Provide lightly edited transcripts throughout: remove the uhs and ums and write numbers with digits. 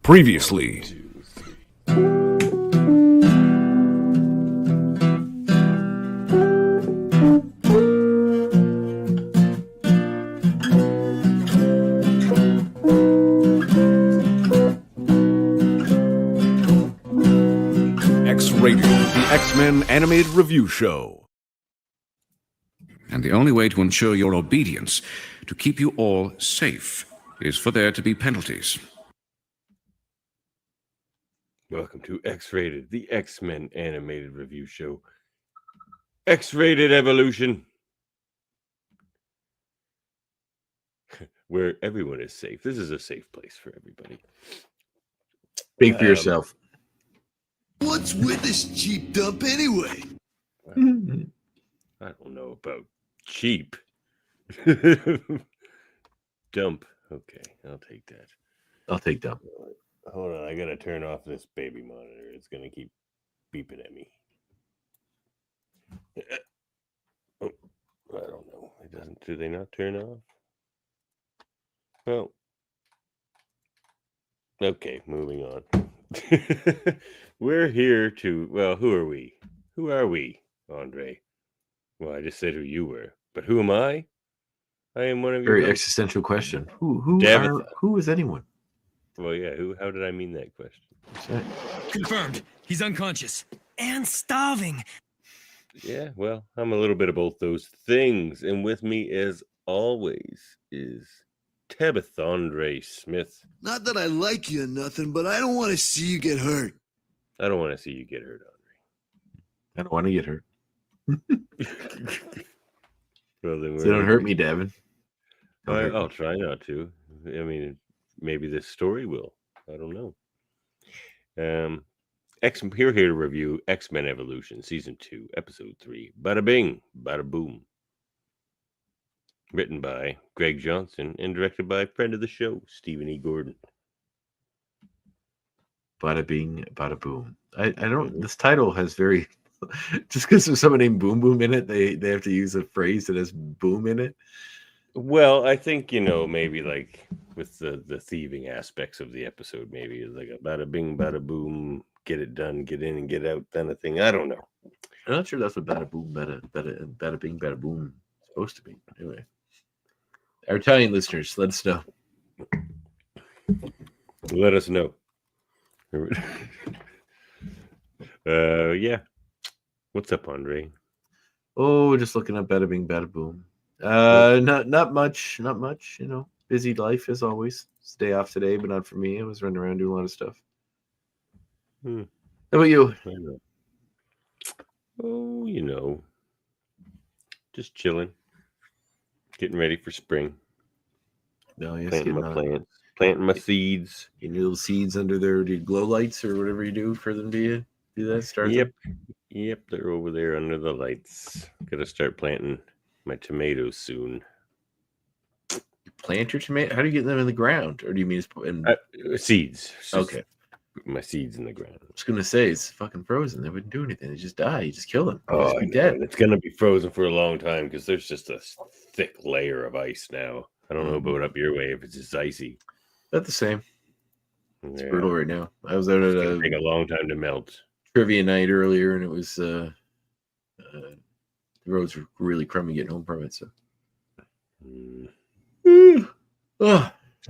Previously. X-Rated, the X-Men animated review show. And the only way to ensure your obedience, to keep you all safe, is for there to be penalties. Welcome to X-Rated, the X-Men animated review show. X-Rated Evolution. Where everyone is safe. This is a safe place for everybody. Speak for yourself. What's with this cheap dump anyway? I don't know about cheap. Dump. Okay, I'll take that. I'll take dump. Hold on, I gotta turn off this baby monitor. It's gonna keep beeping at me. Oh, I don't know. It doesn't. Do they not turn off? Well, okay. Moving on. We're here to. Well, who are we? Who are we, Andre? Well, I just said who you were, but who am I? I am one of your Very existential question. Who is anyone? Well, yeah. Who? How did I mean that question? Confirmed. He's unconscious and starving. Yeah, well, I'm a little bit of both those things, and with me, as always, is Tabitha Andre Smith. Not that I like you or nothing, but I don't want to see you get hurt. I don't want to see you get hurt, I don't want to get hurt. Andre. Well, then So don't hurt me, Davin. I'll try not to. I mean, maybe this story will. I don't know. We're here to review X-Men Evolution, Season 2, Episode 3, Bada-Bing, Bada-Boom. Written by Greg Johnson and directed by friend of the show, Stephen E. Gordon. Bada-Bing, Bada-Boom. I don't... This title has very... Just because there's someone named Boom Boom in it, they have to use a phrase that has boom in it. Well, I think, maybe like with the thieving aspects of the episode, maybe it's like a bada-bing, bada-boom, get it done, get in and get out kind of thing. I don't know. I'm not sure that's what Bada-Boom, Bada-Bing, Bada-Boom is supposed to be. Anyway. Our Italian listeners, let us know. Let us know. Yeah. What's up, Andre? Oh, just looking up Bada-Bing, Bada-Boom. Not much. Busy life as always. It's a day off today, but not for me. I was running around doing a lot of stuff. How about you? Oh, just chilling, getting ready for spring. No, yes, Planting my plants, planting my seeds. Getting your little seeds under there. Do you glow lights or whatever you do for them? Do you do that? Start Yep, they're over there under the lights. Gotta start planting my tomatoes soon. Plant your tomato? How do you get them in the ground? Or do you mean seeds? Okay. My seeds in the ground. I was going to say, it's fucking frozen. They wouldn't do anything. They just die. You just kill them. Oh, just be dead. It's going to be frozen for a long time because there's just a thick layer of ice now. I don't know about up your way if it's just icy. Not the same. It's brutal right now. I was out at take a long time to melt. Trivia night earlier, and it was the roads were really crummy getting home from it. So,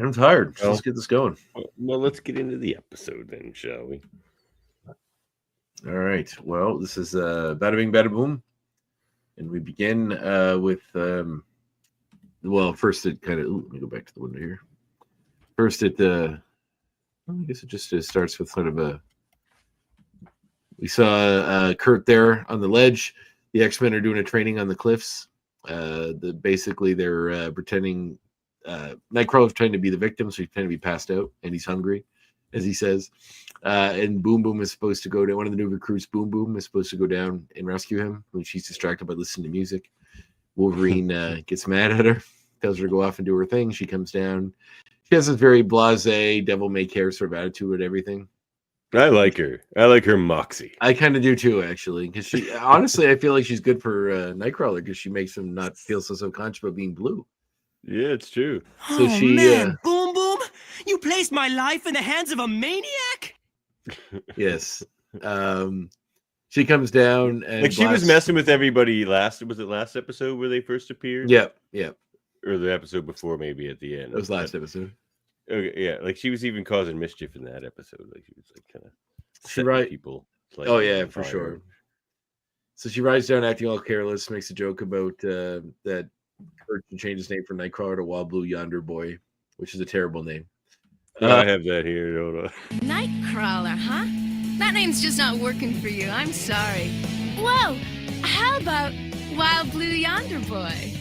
I'm tired. So let's get this going. Well, let's get into the episode then, shall we? All right. Well, this is Bada-Bing, Bada-Boom, and we begin with first it kind of. Let me go back to the window here. First, I guess it just starts with sort of a. We saw Kurt there on the ledge. The X-Men are doing a training on the cliffs. Basically they're pretending. Nightcrawler's trying to be the victim, so he's trying to be passed out, and he's hungry, as he says. And Boom Boom is supposed to go to one of the new recruits. Boom Boom is supposed to go down and rescue him when she's distracted by listening to music. Wolverine gets mad at her, tells her to go off and do her thing. She comes down. She has this very blasé, devil may care sort of attitude with everything. I like her. I like her moxie. I kind of do too, actually, because she honestly, I feel like she's good for Nightcrawler because she makes him not feel so subconscious about being blue. Yeah, it's true. So she, man, Boom Boom, you placed my life in the hands of a maniac? Yes. She comes down and Like she was blasts- messing with everybody last episode where they first appeared? Yep. Or the episode before, maybe at the end. That was last episode. Okay, yeah, like she was even causing mischief in that episode. Like she was like kind of She people. Oh yeah, for sure. So she rides down acting all careless, makes a joke about that Kurt can change his name from Nightcrawler to Wild Blue Yonder Boy, which is a terrible name. I have that here. Hold on. Nightcrawler, huh? That name's just not working for you. I'm sorry. Whoa! How about Wild Blue Yonder Boy?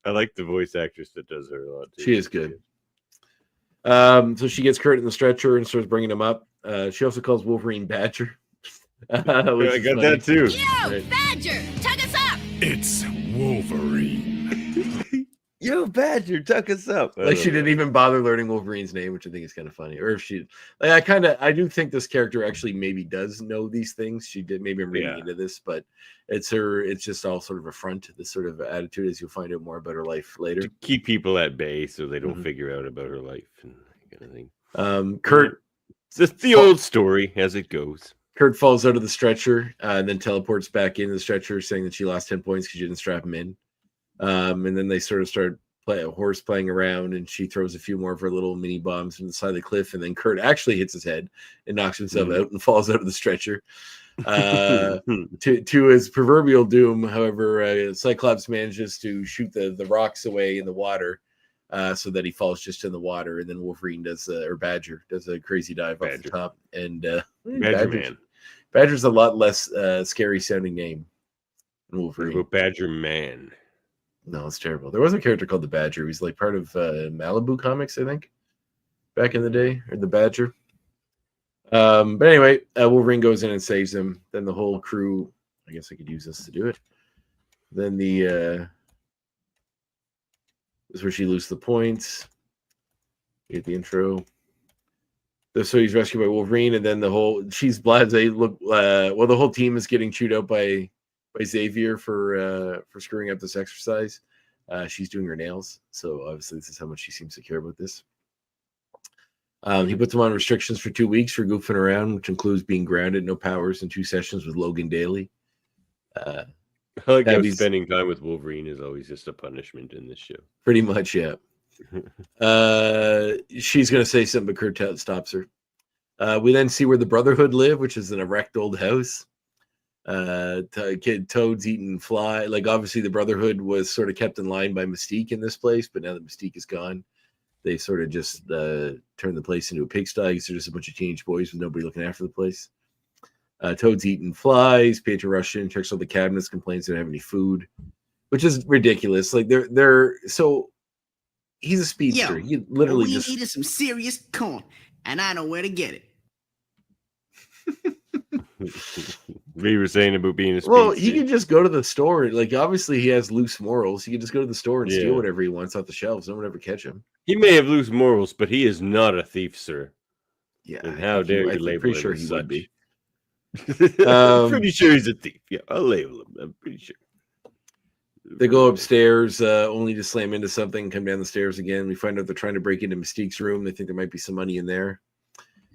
I like the voice actress that does her a lot too. She is good. So she gets Kurt in the stretcher and starts bringing him up. She also calls Wolverine Badger. I got that too. Yo, Right. Badger, tug us up! It's Wolverine. Yo, Badger, tuck us up. Like she didn't even bother learning Wolverine's name, which I think is kind of funny. Or if she, like, I do think this character actually maybe does know these things. She did. Maybe I'm reading into this, but it's just all sort of a front. This sort of attitude, as you'll find out more about her life later. to keep people at bay so they don't figure out about her life and that kind of thing. Kurt, It's the old story as it goes. Kurt falls out of the stretcher and then teleports back into the stretcher, saying that she lost 10 points because she didn't strap him in. And then they sort of start playing around, and she throws a few more of her little mini bombs from the side of the cliff, and then Kurt actually hits his head and knocks himself out and falls out of the stretcher. To his proverbial doom, however, Cyclops manages to shoot the rocks away in the water, so that he falls just in the water, and then Wolverine Badger does a crazy dive off the top, and Badger's a lot less scary sounding name than Wolverine. What about Badger Man? No, it's terrible. There was a character called the Badger. He's like part of Malibu Comics, I think, back in the day, or the Badger. But anyway, Wolverine goes in and saves him. Then the whole crew, I guess I could use this to do it. Then this is where she loses the points. You get the intro. So he's rescued by Wolverine, and then the whole team is getting chewed out by Xavier for screwing up this exercise. She's doing her nails, so obviously this is how much she seems to care about this. He puts them on restrictions for 2 weeks for goofing around, which includes being grounded, no powers, and 2 sessions with Logan daily. I like how spending time with Wolverine is always just a punishment in this show. Pretty much, yeah. She's going to say something, but Kurt stops her. We then see where the Brotherhood live, which is an erect old house. Toad's eating fly. Like, obviously the Brotherhood was sort of kept in line by Mystique in this place, but now that Mystique is gone, they sort of just turned the place into a pigsty because they're just a bunch of teenage boys with nobody looking after the place. Toad's eating flies. Pietro rushes in, checks all the cabinets, complains they don't have any food, which is ridiculous. Like they're so he's a speedster. He literally we just needed some serious corn, and I know where to get it. We were saying about being a speedster. Well, he can just go to the store. Like, obviously, he has loose morals. He can just go to the store and steal whatever he wants off the shelves. No one ever catch him. He may have loose morals, but he is not a thief, sir. Yeah, and how dare you label him? Pretty sure as he such. would be. I'm pretty sure he's a thief. Yeah, I'll label him. I'm pretty sure. They go upstairs, only to slam into something. Come down the stairs again. We find out they're trying to break into Mystique's room. They think there might be some money in there.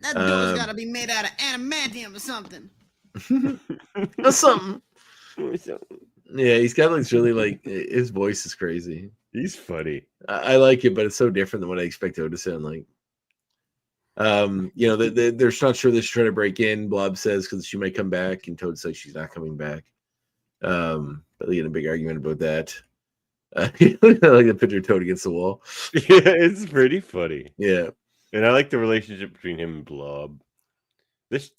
That door's got to be made out of adamantium or something. Or something. Yeah, he's got like really like his voice is crazy. He's funny. I like it, but it's so different than what I expect Toad to sound like. They're not sure they should try to break in. Blob says because she might come back, and Toad says she's not coming back. But they get a big argument about that. I like the picture of Toad against the wall. Yeah, it's pretty funny. Yeah. And I like the relationship between him and Blob. This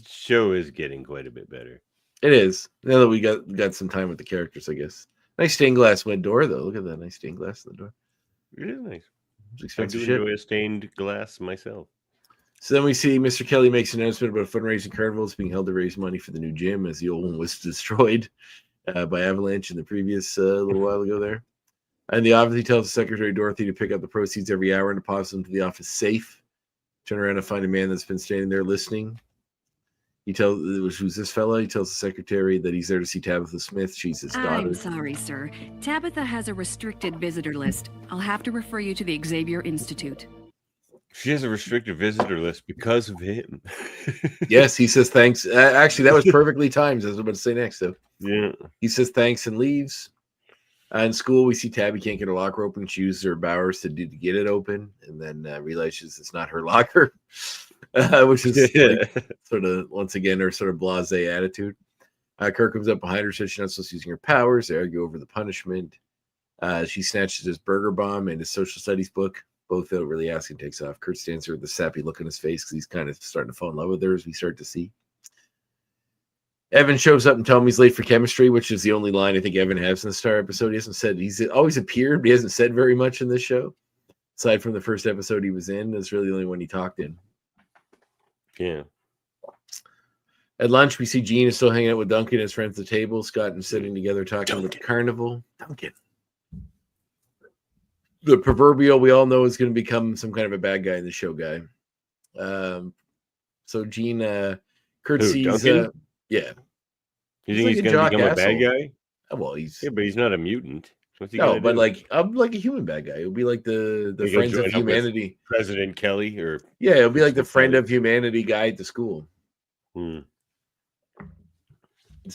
show is getting quite a bit better. It is. Now that we got some time with the characters, I guess. Nice stained glass window door, though. Look at that nice stained glass in the door. It is nice. It's I expensive do shit. enjoy a stained glass myself. So then we see Mr. Kelly makes an announcement about a fundraising carnival that's being held to raise money for the new gym, as the old one was destroyed by avalanche in the previous little while ago there. And the office, he tells Secretary Dorothy to pick up the proceeds every hour and deposit them to the office safe. Turn around and find a man that's been standing there listening. He tells, who's this fella? He tells the secretary that he's there to see Tabitha Smith. She's his daughter. I'm sorry, sir. Tabitha has a restricted visitor list. I'll have to refer you to the Xavier Institute. She has a restricted visitor list because of him. Yes, he says thanks. Actually, that was perfectly timed. As I was about to say next. So Yeah. he says thanks and leaves. In school, we see Tabby can't get her locker open. She uses her powers to get it open, and then realizes it's not her locker, which is like, sort of once again her sort of blasé attitude. Kirk comes up behind her, says she's not supposed to using her powers. They argue over the punishment. She snatches his burger bomb and his social studies book. Both without really asking, takes off. Kurt stands there with a sappy look on his face because he's kind of starting to fall in love with her, as we start to see. Evan shows up and tells him he's late for chemistry, which is the only line I think Evan has in the Star episode. He hasn't said, he's always appeared, but he hasn't said very much in this show. Aside from the first episode he was in, that's really the only one he talked in. Yeah. At lunch, we see Gene is still hanging out with Duncan and his friends at the table. Scott and sitting together talking about the carnival. Duncan. The proverbial we all know is going to become some kind of a bad guy in the show guy. So Gene, Kurt sees, yeah. You think he's going to become a bad guy? Well, but he's not a mutant. What's he no, but do? like a human bad guy. It'll be like the Friends of Humanity, President Kelly, or it'll be like the Friend of Humanity guy at the school. It's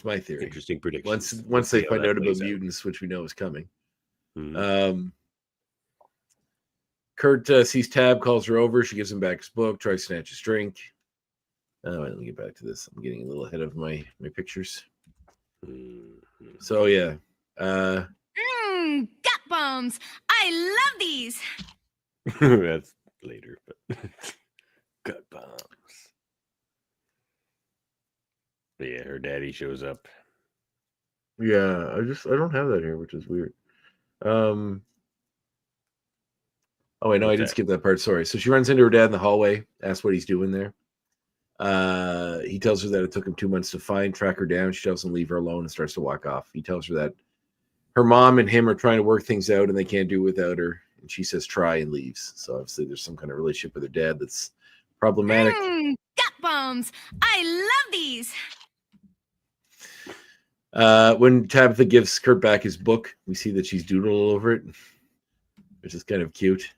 my theory. Interesting prediction. Once they find out about mutants, which we know is coming. Kurt sees Tab, calls her over. She gives him back his book, tries to snatch his drink. Let me get back to this. I'm getting a little ahead of my pictures. So yeah. Gut bombs. I love these. That's later, but gut bombs. But yeah, her daddy shows up. Yeah, I don't have that here, which is weird. Oh wait, no, I did skip that part. Sorry. So she runs into her dad in the hallway, asks what he's doing there. He tells her that it took him 2 months to track her down. She tells him to leave her alone and starts to walk off. He tells her that her mom and him are trying to work things out and they can't do it without her. And she says try and leaves. So obviously there's some kind of relationship with her dad that's problematic. Gut bombs. I love these. When Tabitha gives Kurt back his book, we see that she's doodled all over it, which is kind of cute.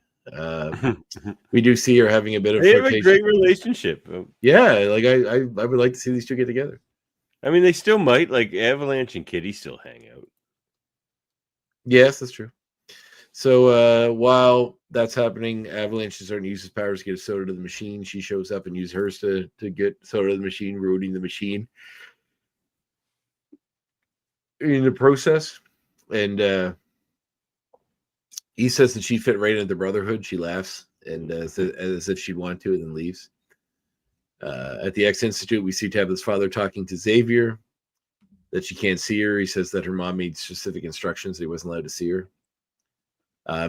We do see her having a bit of they have a great relationship. Yeah, like I would like to see these two get together. I mean, they still might, like Avalanche and Kitty still hang out. Yes, that's true. So while that's happening, Avalanche is starting to use his powers to get a soda to the machine. She shows up and uses hers to get soda to the machine, ruining the machine in the process. And he says that she fit right into the Brotherhood. She laughs and as if she'd want to, and then leaves. At the X Institute, we see Tabitha's father talking to Xavier, that she can't see her. He says that her mom made specific instructions that he wasn't allowed to see her.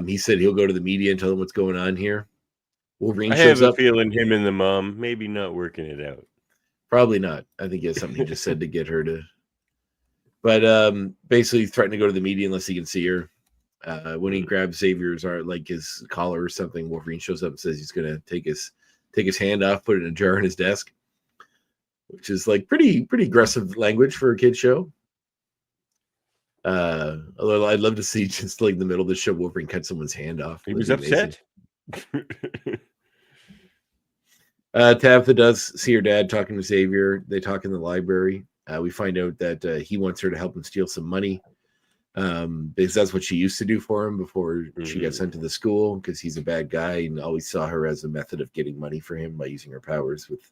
He said he'll go to the media and tell them what's going on here. Wolverine shows up. I have a feeling him and the mom maybe not working it out. Probably not. I think he has something he just said to get her to. But basically threatened to go to the media unless he can see her. When he grabs Xavier's his collar or something, Wolverine shows up and says he's going to take his hand off, put it in a jar on his desk, which is like pretty aggressive language for a kid's show. Although I'd love to see just like in the middle of the show, Wolverine cut someone's hand off. He was upset. Tabitha does see her dad talking to Xavier. They talk in the library. We find out that he wants her to help him steal some money. Because that's what she used to do for him before she got sent to the school, because he's a bad guy and always saw her as a method of getting money for him by using her powers with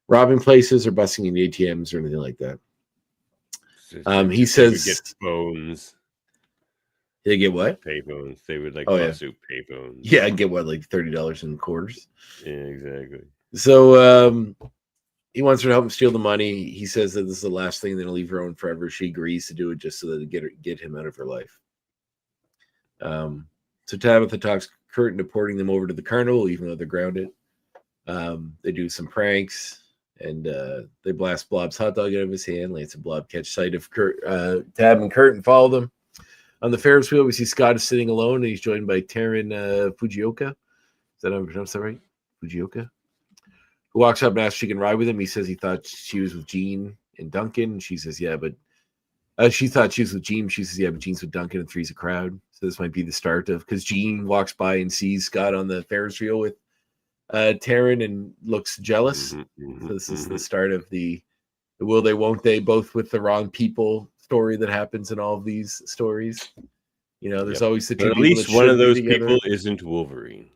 robbing places or busting in the ATMs or anything like that. He says get phones. They get what? Payphones. They would like lawsuit payphones. Yeah, get what, like $30 in quarters. Yeah, exactly. So he wants her to help him steal the money. He says that this is the last thing that'll leave her own forever. She agrees to do it just so that get him out of her life. So Tabitha talks Kurt into porting them over to the carnival, even though they're grounded. They do some pranks, and they blast Blob's hot dog out of his hand. Lance and Blob catch sight of Tab and Kurt and follow them. On the Ferris wheel, we see Scott is sitting alone, and he's joined by Taryn Fujioka. Is that how I pronounce that right? Fujioka? Who walks up and asks if she can ride with him. He says he thought she was with Gene and Duncan. She says, yeah, but she thought she was with Gene. She says, yeah, but Gene's with Duncan and three's a crowd. So this might be the start of, because Gene walks by and sees Scott on the Ferris wheel with Taryn and looks jealous. So this is the start of the will they, won't they, both with the wrong people story that happens in all of these stories. You know, there's always the two But at people least that one of should be those together. people isn't Wolverine.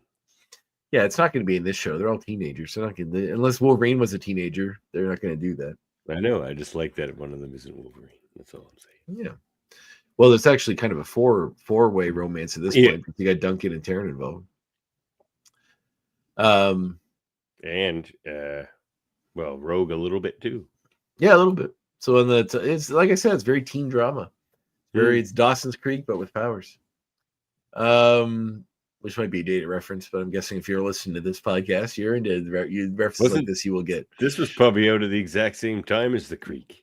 Yeah, it's not going to be in this show. They're all teenagers. They're not going to, unless Wolverine was a teenager, they're not going to do that. I know. I just like that one of them isn't Wolverine. That's all I'm saying. Yeah. Well, it's actually kind of a four-way romance at this point. You got Duncan and Taryn involved. And Rogue a little bit too. Yeah, a little bit. So it's like I said, it's very teen drama. It's Dawson's Creek, but with powers. Which might be a dated reference, but I'm guessing if you're listening to this podcast, you're into references like this. You will get. This was probably out at the exact same time as the Creek.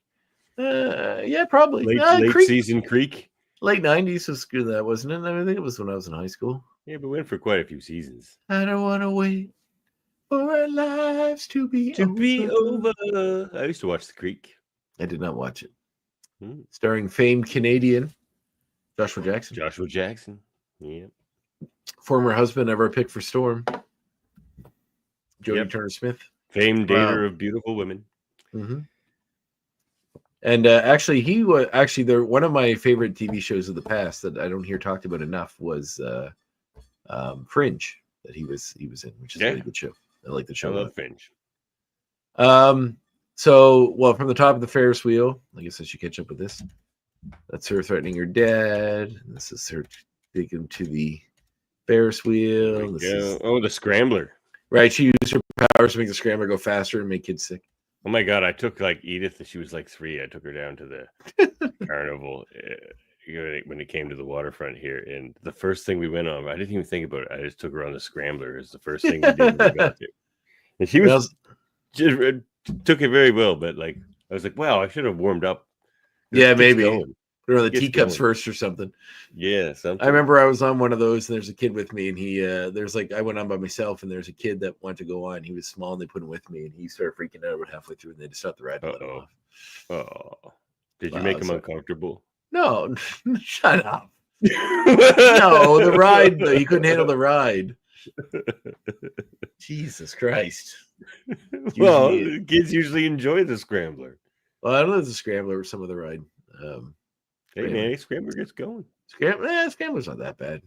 Yeah, probably Late Creek, season Creek. Late 90s was good. That wasn't it? I think it was when I was in high school. Yeah, but went for quite a few seasons. I don't want to wait for our lives to be over. I used to watch the Creek. I did not watch it. Starring famed Canadian Joshua Jackson. Yeah. Former husband of our pick for Storm, Jodie Turner-Smith. Famed dater of beautiful women. And actually, he was one of my favorite TV shows of the past that I don't hear talked about enough was Fringe, that he was in, which is a really good show. I like the show. I love Fringe. So, from the top of the Ferris wheel, I guess I should catch up with this. That's her threatening her dad. This is her taking him to the Ferris wheel. The scrambler. Right, she used her powers to make the scrambler go faster and make kids sick. Oh my God, I took Edith, she was 3. I took her down to the carnival when it came to the waterfront here. And the first thing we went on, I didn't even think about it. I just took her on the scrambler. It's the first thing we did when we got there. And she just took it very well, but I was like, wow, I should have warmed up. Yeah, maybe. Put on the teacups first or something. Yeah, something. I remember I was on one of those, and there's a kid with me, and he I went on by myself, and there's a kid that wanted to go on. He was small, and they put him with me, and he started freaking out about halfway through, and they just stopped the ride and let him off. Oh, did you make him uncomfortable? No, shut up. No, the ride, though. He couldn't handle the ride. Jesus Christ. Well, kids usually enjoy the scrambler. Well, I don't know if the scrambler or some of the ride. Hey, man, Scrambler gets going. Scrambler's not that bad.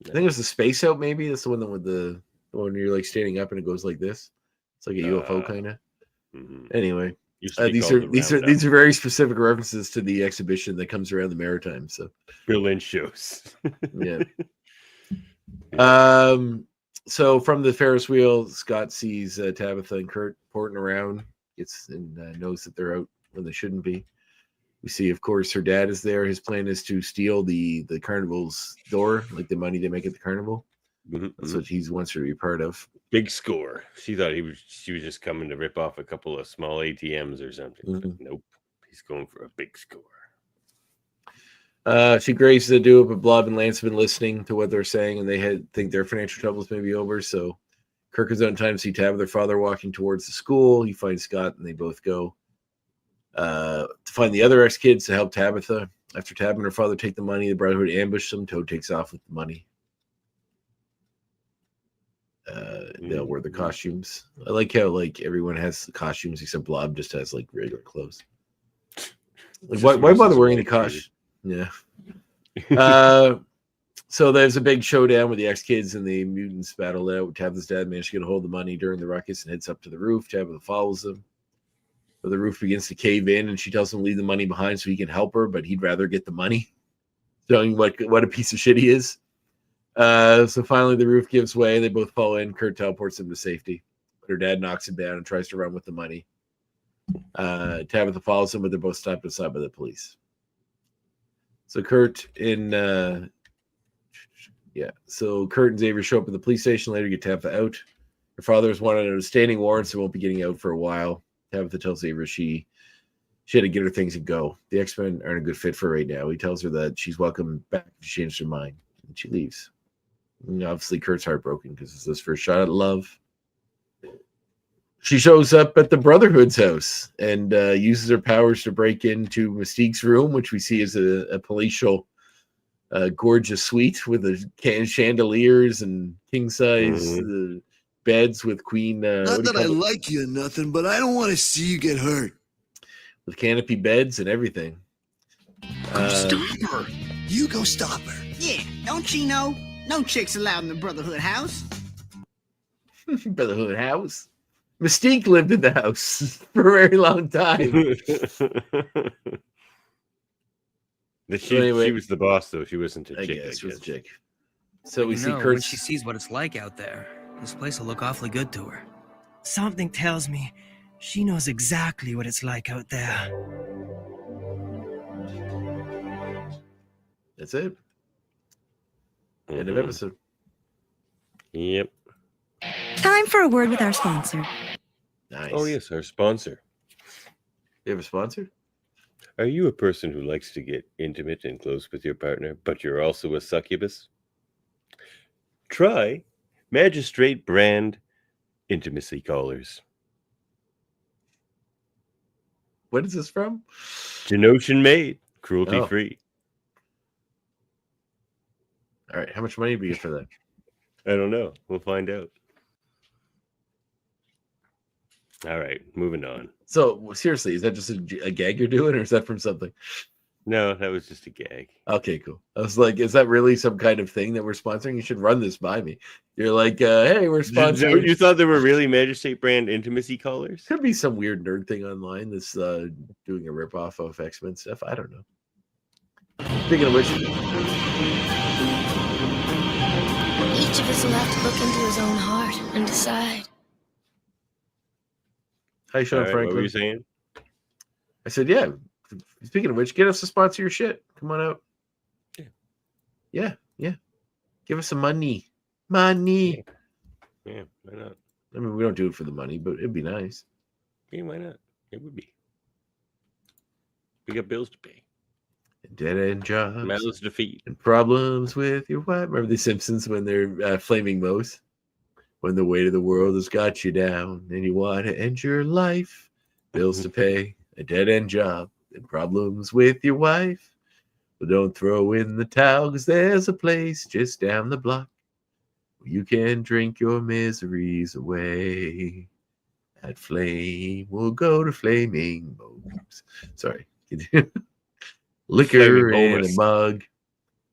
I think it was the Space Out, maybe. That's the one with the one you're standing up and it goes like this. It's like a UFO kind of. Anyway, these are very specific references to the exhibition that comes around the Maritime. So Berlin shows. Yeah. So from the Ferris wheel, Scott sees Tabitha and Kurt porting around. Knows that they're out when they shouldn't be. We see, of course, her dad is there. His plan is to steal the carnival's door, like the money they make at the carnival. That's what he wants her to be part of. Big score. She thought she was just coming to rip off a couple of small ATMs or something. But nope, he's going for a big score. She grazes the duo, but Blob and Lance have been listening to what they're saying, and they think their financial troubles may be over. So Kirk is on time to see Tab with their father walking towards the school. He finds Scott, and they both go to find the other ex-kids to help Tabitha. After Tab and her father take the money, the Brotherhood ambush them. Toad takes off with the money. They'll wear the costumes. I like how everyone has the costumes except Blob just has regular clothes. Why bother wearing the costume? Yeah. So there's a big showdown with the ex-kids and the mutants battle out. Tabitha's dad managed to get a hold of the money during the ruckus and heads up to the roof. Tabitha follows them. But the roof begins to cave in, and she tells him to leave the money behind so he can help her, but he'd rather get the money, showing what a piece of shit he is. So finally, the roof gives way. They both fall in. Kurt teleports them to safety. But her dad knocks him down and tries to run with the money. Tabitha follows him, but they're both stopped aside by the police. So Kurt and Xavier show up at the police station later to get Tabitha out. Her father is wanted on a standing warrant, so won't be getting out for a while. Tabitha tells Xavier she had to get her things and go. The X-Men aren't a good fit for her right now. He tells her that she's welcome back if she changed her mind, and she leaves. And obviously, Kurt's heartbroken because it's his first shot at love. She shows up at the Brotherhood's house and uses her powers to break into Mystique's room, which we see as a palatial, gorgeous suite with chandeliers and king-size beds with queen. Not that I like you or nothing, but I don't want to see you get hurt. With canopy beds and everything. Stop her. You go stop her. Yeah, don't she know? No chicks allowed in the Brotherhood house. Brotherhood house. Mystique lived in the house for a very long time. She was the boss, though. She wasn't a chick. I guess she was a chick. So we see When Kurt's. she sees what it's like out there, this place will look awfully good to her. Something tells me she knows exactly what it's like out there. That's it. End of episode. Yep. Time for a word with our sponsor. Nice. Oh, yes, our sponsor. You have a sponsor? Are you a person who likes to get intimate and close with your partner, but you're also a succubus? Try Magistrate brand intimacy collars. What is this from? Genosian made, cruelty free. All right, how much money do we get for that? I don't know. We'll find out. All right, moving on. So seriously, is that just a gag you're doing, or is that from something? No, that was just a gag. Okay, cool. I was like, is that really some kind of thing that we're sponsoring? You should run this by me. You're like, hey, we're sponsoring. You thought there were really Magistrate brand intimacy collars? Could be some weird nerd thing online that's doing a ripoff of X-Men stuff. I don't know. Speaking of which, Each of us will have to look into his own heart and decide. hi, Sean All right, Franklin. what were you saying? I said, yeah. Speaking of which, get us to sponsor your shit. Come on out. Yeah. Give us some money. Money. Yeah, why not? I mean, we don't do it for the money, but it'd be nice. Yeah, why not? It would be. We got bills to pay. Dead end jobs. Malice defeat. And problems with your wife. Remember the Simpsons when they're flaming moes? When the weight of the world has got you down and you want to end your life. Bills to pay, a dead end job, and problems with your wife. But don't throw in the towel, because there's a place just down the block where you can drink your miseries away. That flame will go to flaming moes. Sorry. Liquor in a mug,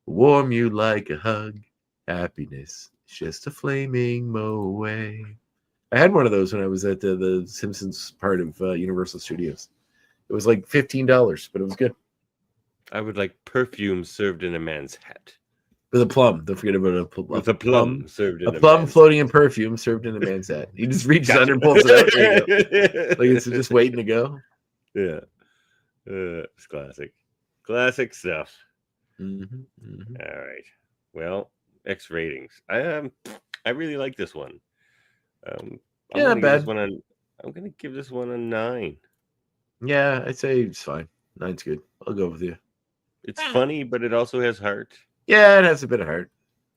warm you like a hug. Happiness is just a flaming moe away. I had one of those when I was at the Simpsons part of Universal Studios. It was like $15, but it was good. I would like perfume served in a man's hat. With a plum. Don't forget about With a plum served in a plum man's floating in perfume served in a man's hat. He just reaches under and pulls it out. There you go. Like it's just waiting to go. Yeah. It's classic. Classic stuff. Mm-hmm, mm-hmm. All right. Well, X ratings. I really like this one. I'm not bad. I'm gonna give this one a 9. Yeah, I'd say it's fine. 9's good. I'll go with you. It's funny, but it also has heart. Yeah, it has a bit of heart.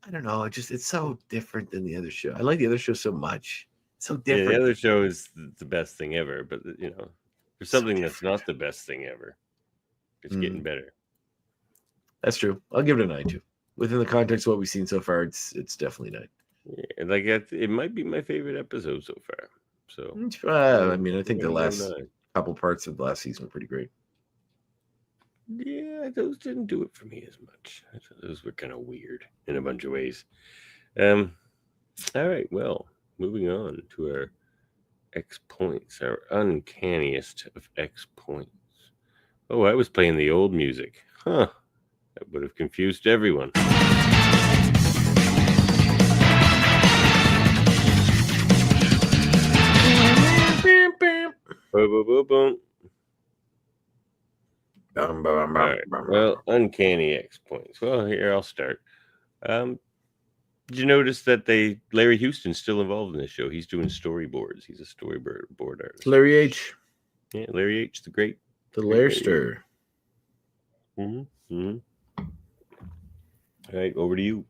I don't know. It's so different than the other show. I like the other show so much. It's so different. Yeah, the other show is the best thing ever, but there's something that's not the best thing ever. It's getting better. That's true. I'll give it a 9 too. Within the context of what we've seen so far, it's definitely 9. Yeah, like it might be my favorite episode so far. So I mean, I think the last couple parts of the last season were pretty great. Yeah, those didn't do it for me as much. I thought those were kind of weird in a bunch of ways. All right, well, moving on to our X points, our uncanniest of X points. Oh, I was playing the old music. Huh. That would have confused everyone. Boom, boom, boom, boom. All right. Well, uncanny X points. Well, here I'll start. Did you notice that Larry Houston's still involved in this show? He's doing storyboards. He's a storyboard artist. Larry H. Yeah, Larry H. The great. The Lairster. Mm-hmm. All right, over to you.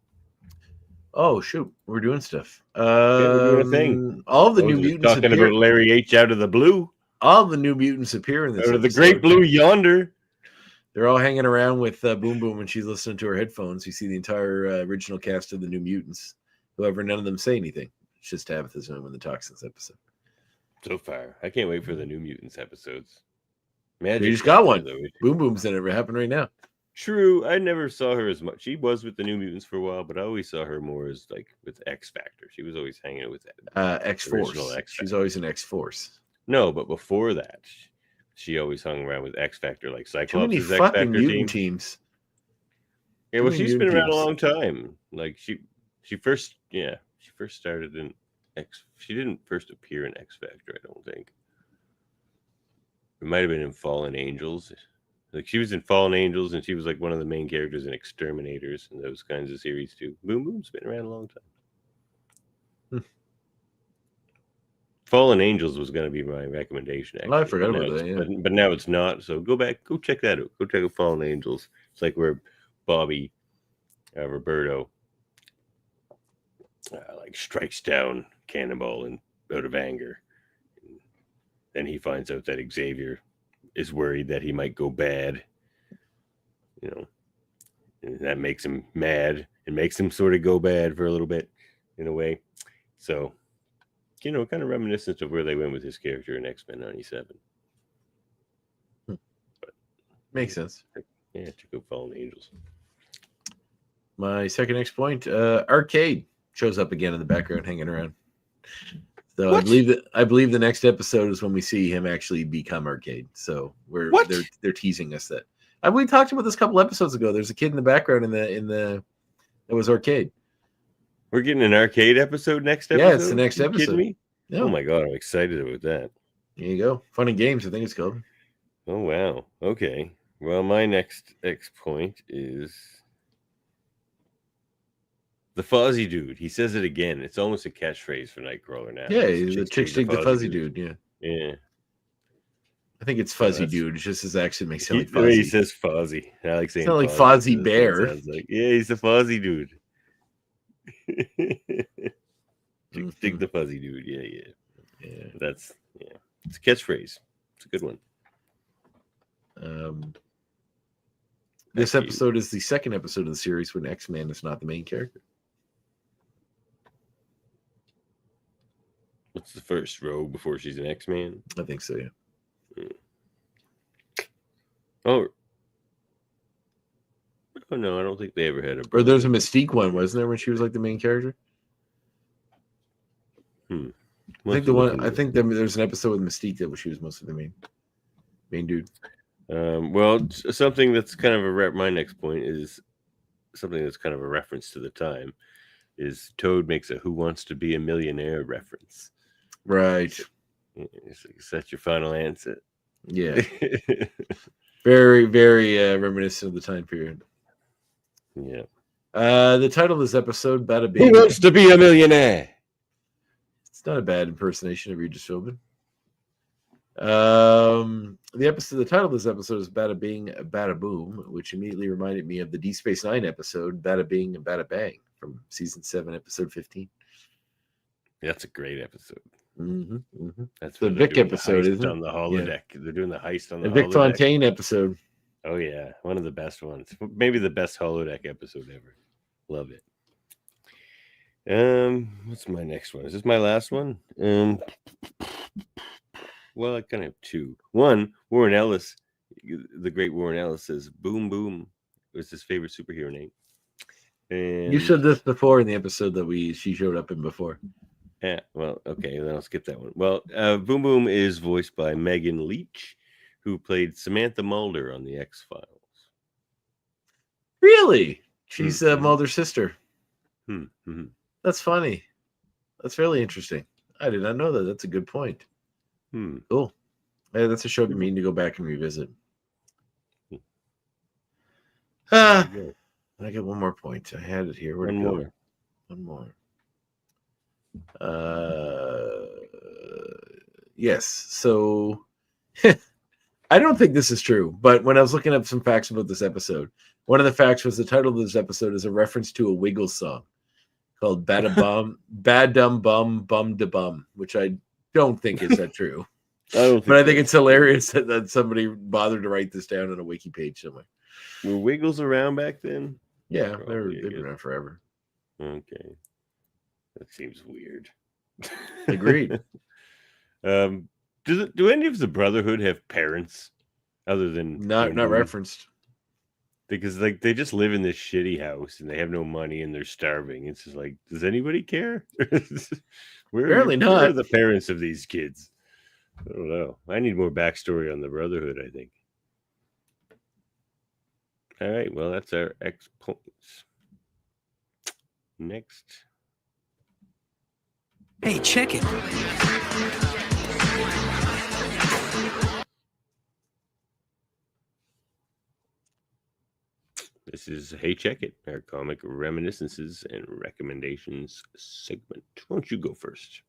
Oh shoot, we're doing stuff. We're doing a thing. All of the New Mutants talking appear. about Larry H. out of the blue. All the New Mutants appear in this. Out of the episode. great blue yonder. They're all hanging around with Boom Boom, and she's listening to her headphones. You see the entire original cast of the New Mutants. However, none of them say anything. It's just Tabitha's doing the Toxins episode. So far, I can't wait for the New Mutants episodes. You Magic just got one. though. Boom Boom's in it. It happened right now. True, I never saw her as much. She was with the New Mutants for a while, but I always saw her more as like with X Factor. She was always hanging out with that X original Force. X-Factor. She's always in X Force. No, but before that, she always hung around with X Factor, like Too many Cyclops' X fucking Factor mutant team. teams. Yeah, Too well, many she's been mutant around a long teams. time. Like she first started in X. She didn't first appear in X Factor, I don't think. It might have been in Fallen Angels. Like she was in Fallen Angels, and she was like one of the main characters in Exterminators and those kinds of series too. Boom Boom's been around a long time. Fallen Angels was going to be my recommendation. Actually, I forgot about that. Yeah. but now it's not. So go check that out. Go check out Fallen Angels. It's like where Bobby Roberto like strikes down Cannonball and out of anger. Then he finds out that Xavier is worried that he might go bad. You know, and that makes him mad and makes him sort of go bad for a little bit in a way. So, you know, kind of reminiscent of where they went with his character in X-Men 97. But, Makes sense. Yeah, check out Fallen Angels. My second next point, Arcade shows up again in the background, hanging around. So What? I believe the next episode is when we see him actually become Arcade. So they're teasing us that. We talked about this a couple episodes ago. There's a kid in the background in the that was Arcade. We're getting an Arcade episode next episode? Yeah, it's the next You episode. kidding me? Yeah. Oh my god, I'm excited about that. There you go. Fun and Games, I think it's called. Oh wow. Okay. Well, my next X point is the fuzzy dude. He says it again. It's almost a catchphrase for Nightcrawler now. Yeah, It's the chick stick the fuzzy dude. Yeah. Yeah. I think it's Fuzzy that's- Dude. It's just his accent makes it sound like The way he Fuzzy. says fuzzy. I like saying It's not like fuzzy. Fozzie That's what it Bear. sounds like. Yeah, he's a fuzzy dude. Stick the fuzzy dude. Yeah. That's it's a catchphrase. It's a good one. This Thank you. episode is the second episode of the series when X-Man is not the main character. What's the first? Rogue before she's an X-Man? I think so, yeah. Oh no, I don't think they ever had a. Or there's a Mystique one, wasn't there, when she was like the main character? I think there's an episode with Mystique that she was mostly the main dude. Well, something that's kind of my next point is something that's kind of a reference to the time. Is Toad makes a "Who Wants to Be a Millionaire" reference? Right. Is that your final answer? Yeah. Very, very reminiscent of the time period. Yeah. The title of this episode, Bada-Bing. Who wants to be a millionaire? It's not a bad impersonation of Regis Philbin. The title of this episode is Bada-Bing, Bada-Boom, which immediately reminded me of the D Space Nine episode, Bada-Bing, Bada-Bang, from season 7, episode 15. That's a great episode. That's the where they're Vic doing the episode, heist isn't it? on the holodeck. They're doing the heist on the Vic holodeck. Fontaine episode. Oh yeah, one of the best ones. Maybe the best holodeck episode ever. Love it. What's my next one? Is this my last one? Well, I kind of have two. One, Warren Ellis, the great Warren Ellis says Boom Boom was his favorite superhero name. And You said this before in the episode that she showed up in before. yeah, well, okay, then I'll skip that one. Well, Boom Boom is voiced by Megan Leach, who played Samantha Mulder on the X-Files. Really? She's Mulder's sister. Mm-hmm. That's funny. That's really interesting. I did not know that. That's a good point. Cool. Yeah, that's a show I've been meaning to go back and revisit. I got one more point. I had it here. Where'd it go? One more. Yes. So I don't think this is true, but when I was looking up some facts about this episode, one of the facts was the title of this episode is a reference to a Wiggles song called Bada-Bum, Bad-Dum-Bum, Bum-da-Bum, which I don't think is that true. I think it's hilarious that somebody bothered to write this down on a wiki page somewhere. Were Wiggles around back then? Yeah, they've been around forever. Okay. That seems weird. Agreed. Do any of the Brotherhood have parents other than Not referenced? Because like they just live in this shitty house and they have no money and they're starving. It's just like, does anybody care? Apparently not. Where are the parents of these kids? I don't know. I need more backstory on the Brotherhood, I think. All right, well, that's our X points. Next. Hey, check it. This is Hey Check It, our comic reminiscences and recommendations segment. Why don't you go first?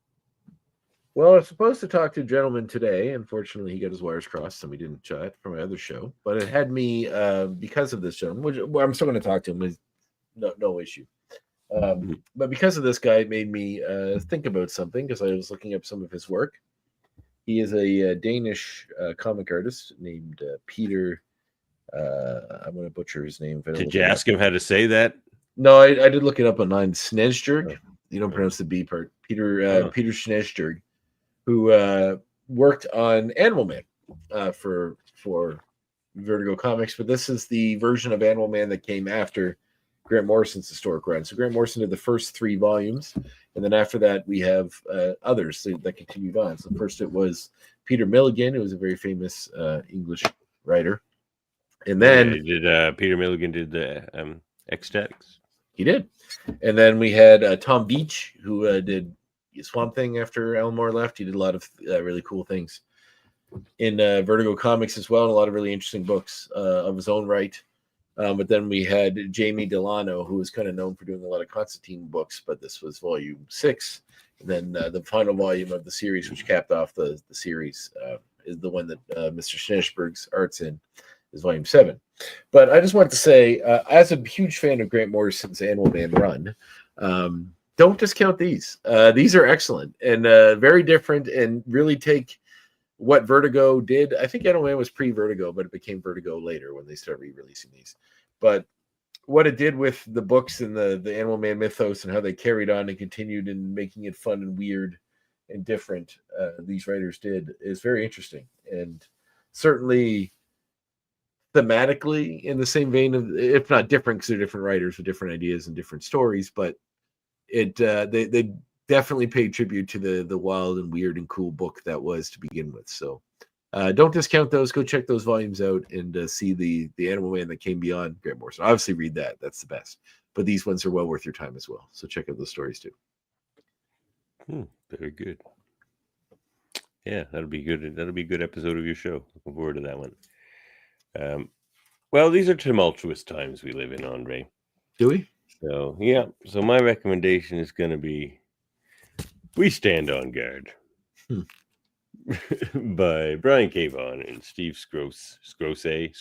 Well, I was supposed to talk to a gentleman today. Unfortunately, he got his wires crossed and we didn't chat for my other show. But it had me, because of this gentleman, which I'm still going to talk to him. It's no issue. But because of this guy, it made me think about something because I was looking up some of his work. He is a Danish comic artist named Peter. I'm going to butcher his name. Did you ask him how to say that? No, I did look it up online. Snezjurg. You don't pronounce the B part. Peter Snezjurg, who worked on Animal Man for Vertigo Comics. But this is the version of Animal Man that came after Grant Morrison's historic run. So Grant Morrison did the first 3 volumes, and then after that we have others that continued on. So first it was Peter Milligan, who was a very famous English writer, and then Peter Milligan did the Ecstatics. He did, and then we had Tom Beach, who did Swamp Thing after Alan Moore left. He did a lot of really cool things in Vertigo Comics as well, and a lot of really interesting books of his own right. But then we had Jamie Delano, who was kind of known for doing a lot of Constantine books, but this was volume 6. And then the final volume of the series, which capped off the series, is the one that Mr. Snezjurg's art's in, is volume 7. But I just wanted to say, as a huge fan of Grant Morrison's Animal Man run, don't discount these. These are excellent and very different and really take what Vertigo did. I think Animal Man was pre-Vertigo, but it became Vertigo later when they started re-releasing these. But what it did with the books and the Animal Man mythos and how they carried on and continued in making it fun and weird and different, these writers did, is very interesting. And certainly thematically in the same vein of, if not different, because they're different writers with different ideas and different stories, but it they definitely paid tribute to the wild and weird and cool book that was to begin with. So don't discount those. Go check those volumes out and see the Animal Man that came beyond Grant Morrison. Obviously read that. That's the best. But these ones are well worth your time as well. So check out those stories too. Very good. Yeah, that'll be good. That'll be a good episode of your show. Looking forward to that one. Well, these are tumultuous times we live in, Andre. Do we? So, yeah. So my recommendation is going to be We Stand on Guard by Brian K. Vaughan and Steve Scrose. I think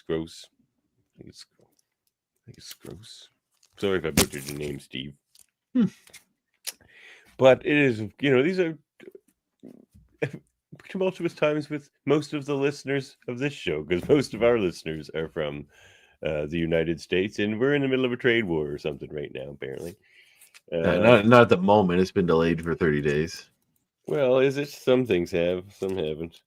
it's Scrose. Sorry if I butchered your name, Steve. But it is, these are tumultuous times with most of the listeners of this show, because most of our listeners are from the United States, and we're in the middle of a trade war or something right now, apparently. Not at the moment. It's been delayed for 30 days. Well, is it? Some things have, some haven't.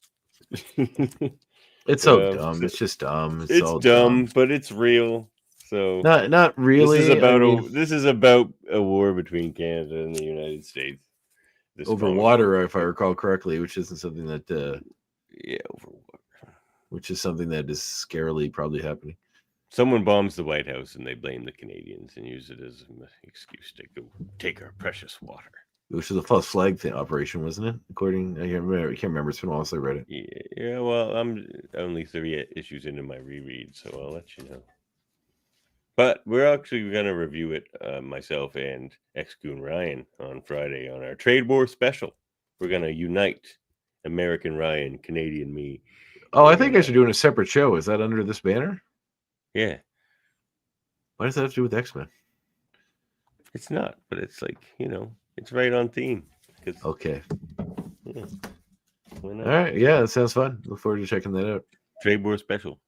It's so dumb. It's just dumb. It's all dumb, but it's real. So not really. This is about a war between Canada and the United States. Over water, if I recall correctly, which isn't something that over water. Which is something that is scarily probably happening. Someone bombs the White House and they blame the Canadians and use it as an excuse to go take our precious water. Which was a false flag operation, wasn't it? According, I can't remember. It's been a while since I read it. Yeah. Well, I'm only 30 issues into my reread, so I'll let you know. But we're actually going to review it, myself and X-Goon Ryan, on Friday on our Trade War special. We're going to unite American Ryan, Canadian me. Oh, I think you guys are doing a separate show. Is that under this banner? Yeah. What does that have to do with X-Men? It's not, but it's like, it's right on theme. Okay. Yeah. All right. Yeah, that sounds fun. Look forward to checking that out. Trade War special.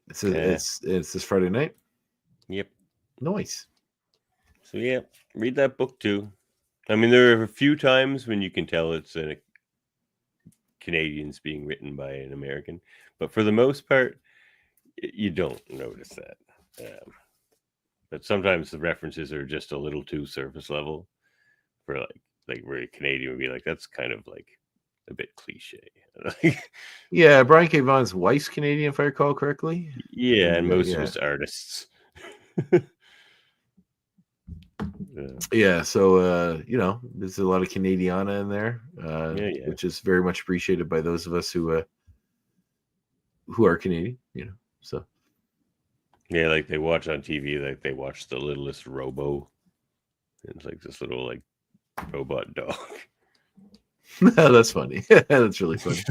It's this Friday night? Yep. Nice. So yeah, read that book too. I mean, there are a few times when you can tell it's a Canadians being written by an American, but for the most part, you don't notice that. But sometimes the references are just a little too surface level for like where a Canadian would be like, that's kind of like a bit cliche. Yeah, Brian K. Vaughan's wife's Canadian, if I recall correctly. Yeah, and most of his artists. Yeah, so there's a lot of Canadiana in there, which is very much appreciated by those of us who are Canadian, so yeah, like they watch on TV, like they watch The Littlest Robo. It's like this little like robot dog. That's funny. That's really funny.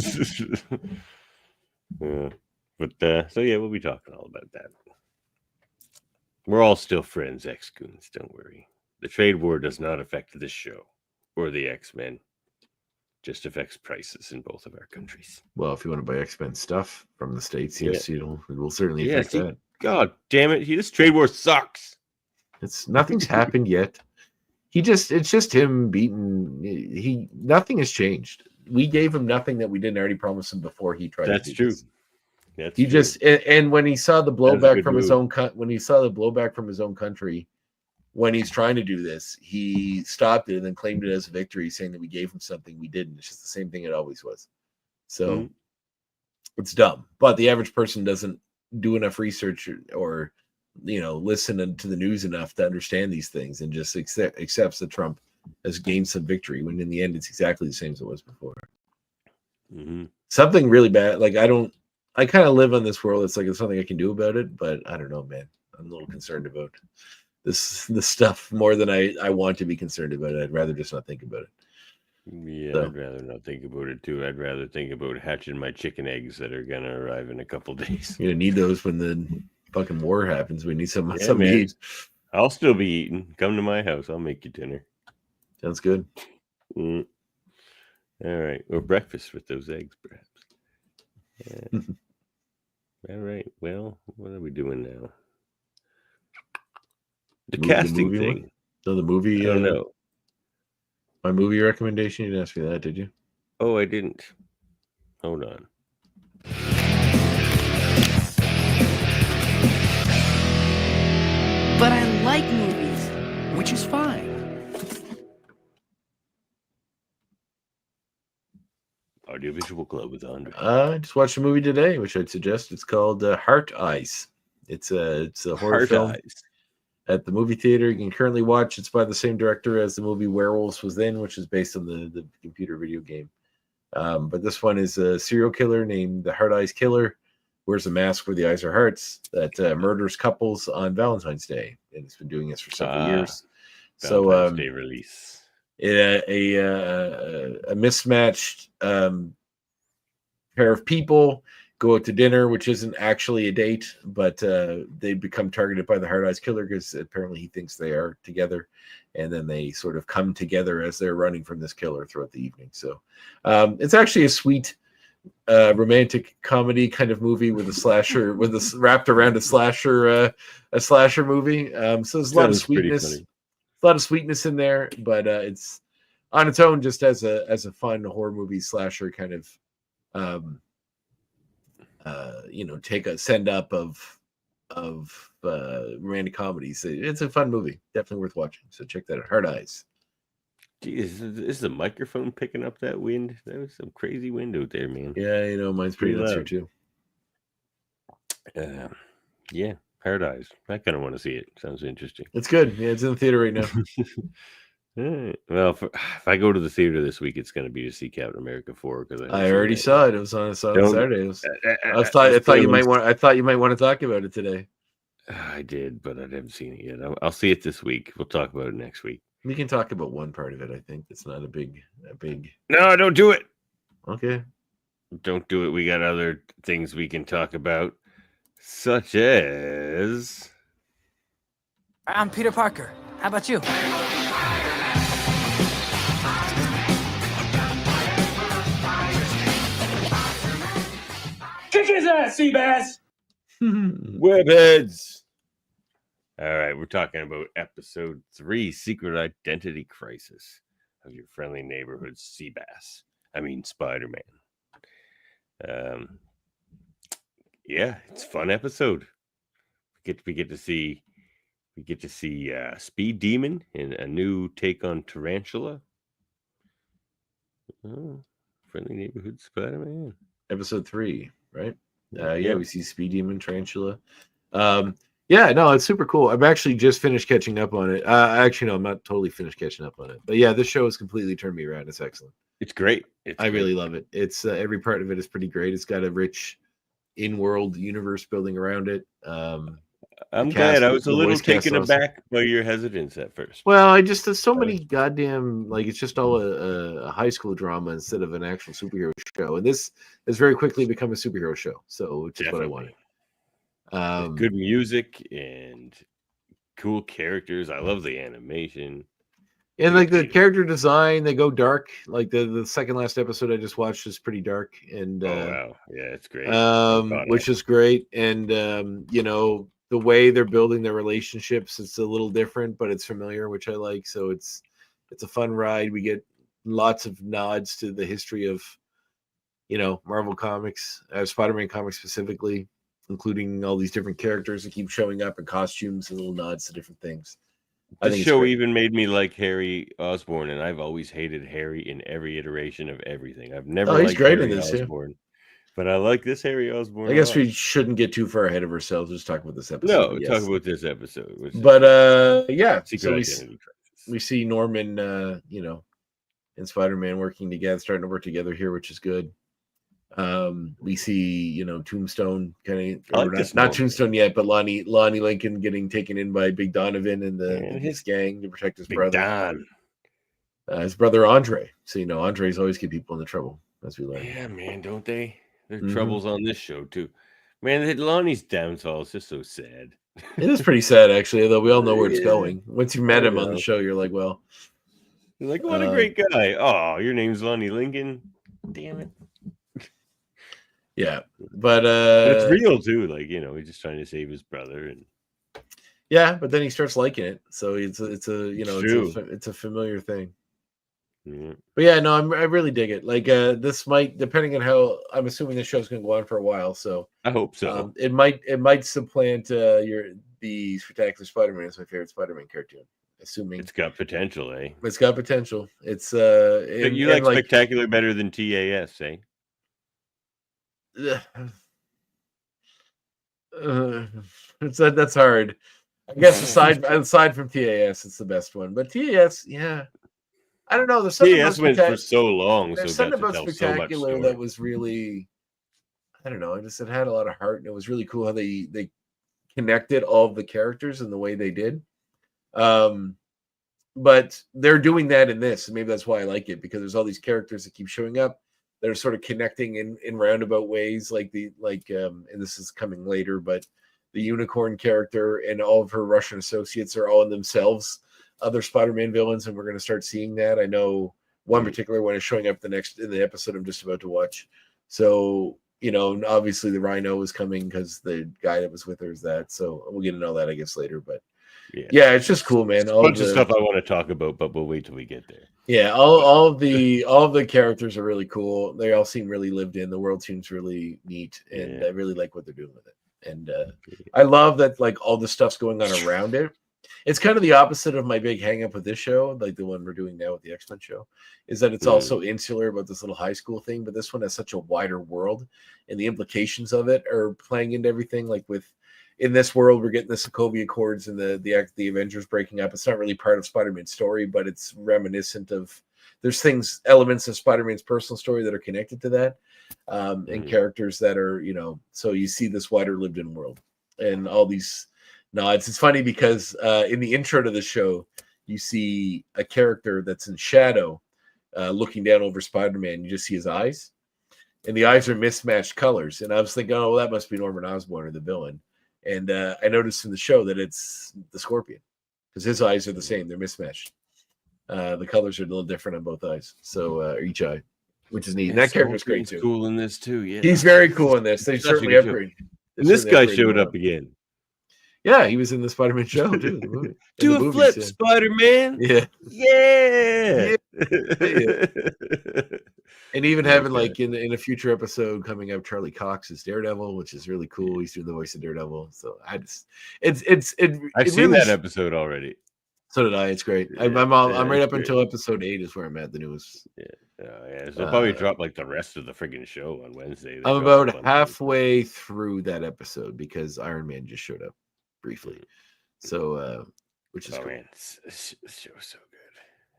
But so yeah, we'll be talking all about that. We're all still friends, X-Goons, don't worry. The trade war does not affect this show or the X-Men. Just affects prices in both of our countries. Well, if you want to buy X-Men stuff from the States, yes, it will certainly affect that. God damn it. This trade war sucks. Nothing's happened yet. It's just him beating. Nothing has changed. We gave him nothing that we didn't already promise him before he tried. That's to do true. This. That's he true. just and when he saw the blowback from his own country, when he's trying to do this, he stopped it and then claimed it as a victory, saying that we gave him something we didn't. It's just the same thing it always was. So it's dumb. But the average person doesn't do enough research or listen to the news enough to understand these things and just accepts that Trump has gained some victory when in the end it's exactly the same as it was before. Something really bad. Like I kind of live on this world. It's like there's something I can do about it, but I don't know, man. I'm a little concerned about this stuff more than I want to be concerned about it. I'd rather just not think about it. Yeah, so. I'd rather not think about it too. I'd rather think about hatching my chicken eggs that are gonna arrive in a couple days. You're gonna need those when the fucking war happens. We need some to eat. I'll still be eating. Come to my house. I'll make you dinner. Sounds good. All right, or breakfast with those eggs, perhaps. All right. Well, what are we doing now? The casting thing. One? So the movie. I don't know. My movie recommendation. You didn't ask me that, did you? Oh, I didn't. Hold on. But I like movies, which is fine. Audiovisual Club with Andre. I just watched a movie today, which I'd suggest. It's called Heart Eyes. It's a horror film. Eyes. At the movie theater. You can currently watch. It's by the same director as the movie Werewolves Within, which is based on the computer video game. But this one is a serial killer named the Heart Eyes Killer. Wears a mask where the eyes are hearts that murders couples on Valentine's Day, and it's been doing this for several years. Valentine's Day release. A mismatched pair of people go out to dinner, which isn't actually a date, but they become targeted by the Heart Eyes Killer because apparently he thinks they are together, and then they sort of come together as they're running from this killer throughout the evening. So it's actually a sweet romantic comedy kind of movie with a slasher, wrapped around a slasher movie. So there's a lot of sweetness. A lot of sweetness in there, but it's on its own just as a fun horror movie slasher kind of take a send up of romantic comedies. It's a fun movie, definitely worth watching. So check that out. Heart Eyes. Jeez, is the microphone picking up that wind? That was some crazy wind out there, man. Yeah, mine's pretty nuts here too. Yeah, Heart Eyes. I kind of want to see it. Sounds interesting. It's good. Yeah, it's in the theater right now. Right. Well, if I go to the theater this week, it's going to be to see Captain America 4 because I already saw it. It was on Saturday. I thought you might want to talk about it today. I did, but I haven't seen it yet. I'll see it this week. We'll talk about it next week. We can talk about one part of it. I think it's not a big. No, don't do it. Okay. Don't do it. We got other things we can talk about, such as. I'm Peter Parker. How about you? Kick his ass, Seabass! Webheads! All right, we're talking about episode 3, Secret Identity Crisis of your friendly neighborhood Spider-Man. Yeah, it's a fun episode. We get to see Speed Demon in a new take on Tarantula. Oh, friendly neighborhood Spider-Man. Episode 3, right? Yeah. We see Speed Demon, Tarantula. Yeah, no, it's super cool. I've actually just finished catching up on it. Actually, no, I'm not totally finished catching up on it. But yeah, this show has completely turned me around. It's excellent. It's great. I really love it. It's every part of it is pretty great. It's got a rich in-world universe building around it. I'm glad. I was a little taken aback by your hesitance at first. Well, there's so many goddamn, like, it's just all a high school drama instead of an actual superhero show. And this has very quickly become a superhero show. So which is what I wanted. Good music and cool characters. I love the animation. And like the character design, they go dark. Like the second last episode I just watched is pretty dark. And oh wow, yeah, it's great. Which is great. And the way they're building their relationships, it's a little different, but it's familiar, which I like. So it's a fun ride. We get lots of nods to the history of Marvel comics, Spider-Man comics specifically, including all these different characters that keep showing up in costumes and little nods to different things. The show even made me like Harry Osborn, and I've always hated Harry in every iteration of everything. I've never liked he's great Harry in this Osborn, but I like this Harry Osborn. I guess we shouldn't get too far ahead of ourselves. Just talk about this episode. No, talk about this episode. Yeah, Secret so Identity Crisis. We see Norman, and Spider-Man starting to work together here, which is good. We see Tombstone not Tombstone yet, but Lonnie Lincoln getting taken in by Big Donovan and his gang to protect his brother. Don. His brother Andre. So Andres always get people into trouble, as we learn. Yeah, man, don't they? There's troubles on this show too. Man, Lonnie's downfall is just so sad. It is pretty sad, actually, although we all know where it's going. Once you met him on the show, you're like, well. You're like, what a great guy. Oh, your name's Lonnie Lincoln. Damn it. Yeah, but it's real too. Like he's just trying to save his brother, and yeah, but then he starts liking it. So it's a familiar thing. Mm-hmm. But yeah, no, I really dig it. Like this might, depending on how, I'm assuming this show's going to go on for a while. So I hope so. It might supplant the Spectacular Spider-Man as my favorite Spider-Man cartoon. Assuming it's got potential, eh? It's got potential. It's you like Spectacular better than TAS, eh? That's hard. I guess aside from TAS, it's the best one. But TAS, yeah, I don't know. There's something TAS went for so long. There's something about Spectacular that was really, I don't know. It had a lot of heart, and it was really cool how they connected all of the characters in the way they did. But they're doing that in this, and maybe that's why I like it, because there's all these characters that keep showing up. They're sort of connecting in roundabout ways, and this is coming later, but the Unicorn character and all of her Russian associates are all in themselves other Spider-Man villains, and we're going to start seeing that. I know one particular one is showing up in the episode I'm just about to watch. So, obviously the Rhino is coming because the guy that was with her is that. So we'll get into all that, I guess, later. But yeah, it's just cool, man. A bunch of stuff I want to talk about, but we'll wait till we get there. Yeah, all of the characters are really cool. They all seem really lived in. The world seems really neat, and I really like what they're doing with it. And I love that all the stuff's going on around it. It's kind of the opposite of my big hang up with this show, like the one we're doing now with the X-Men show, is that it's also insular about this little high school thing, but this one has such a wider world, and the implications of it are playing into everything. Like in this world, we're getting the Sokovia Accords and the Avengers breaking up. It's not really part of Spider-Man's story, but it's reminiscent of. There's elements of Spider-Man's personal story that are connected to that, and characters that are, so you see this wider lived-in world and all these nods. It's funny because in the intro to the show, you see a character that's in shadow looking down over Spider-Man. You just see his eyes, and the eyes are mismatched colors. And I was thinking, oh, well, that must be Norman Osborn or the villain. And I noticed in the show that it's the Scorpion, because his eyes are the same. They're mismatched. The colors are a little different on both eyes. So each eye, which is neat. And that character's great too. Cool in this too. Yeah, he's very cool in this. They certainly upgrade. And this guy showed up again. Yeah, he was in the Spider-Man show too. The movie. Do In the a flip, movies, Spider-Man. yeah. Yeah. And even having Okay. like in a future episode coming up, Charlie Cox is Daredevil, which is really cool. He's doing the voice of Daredevil. So I've it seen really that episode already. So did I. It's great. I'm right up until episode 8 is where I'm at. The newest. Yeah. So they'll probably drop like the rest of the friggin' show on Wednesday. I'm about halfway through that episode because Iron Man just showed up briefly. So, which is cool. Man, this show's so good.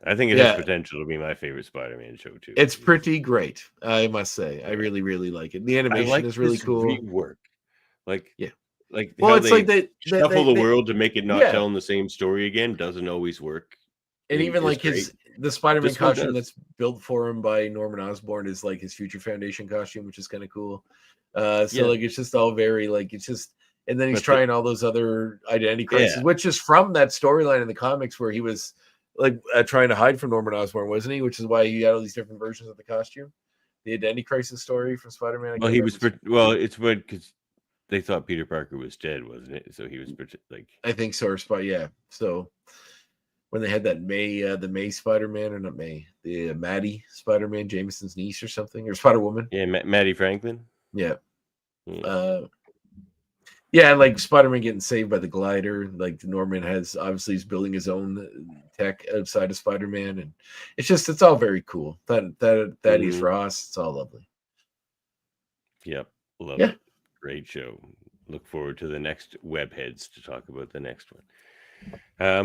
I think it has potential to be my favorite Spider-Man show too. It's pretty great, I must say. I really, really like it. The animation is really cool. Rework. Like well, how it's they like they shuffle the world to make it not telling the same story again doesn't always work. And even like the Spider-Man costume that's built for him by Norman Osborn is like his Future Foundation costume, which is kind of cool. Like it's just all very like it's just, and then he's trying all those other identity crises, which is from that storyline in the comics where he was like trying to hide from Norman Osborn, wasn't he? Which is why he had all these different versions of the costume. The identity crisis story from Spider-Man. Well, it's because they thought Peter Parker was dead, wasn't it? So he was like, I think so. So when they had that the May Spider-Man, or not May, the Maddie Spider-Man, Jameson's niece or something, or Spider-Woman. Yeah, Maddie Franklin. Yeah. Like Spider-Man getting saved by the glider. Like Norman he's building his own tech outside of Spider-Man, and it's all very cool. That is Ross. It's all lovely. Yep, love it. Great show. Look forward to the next Webheads to talk about the next one.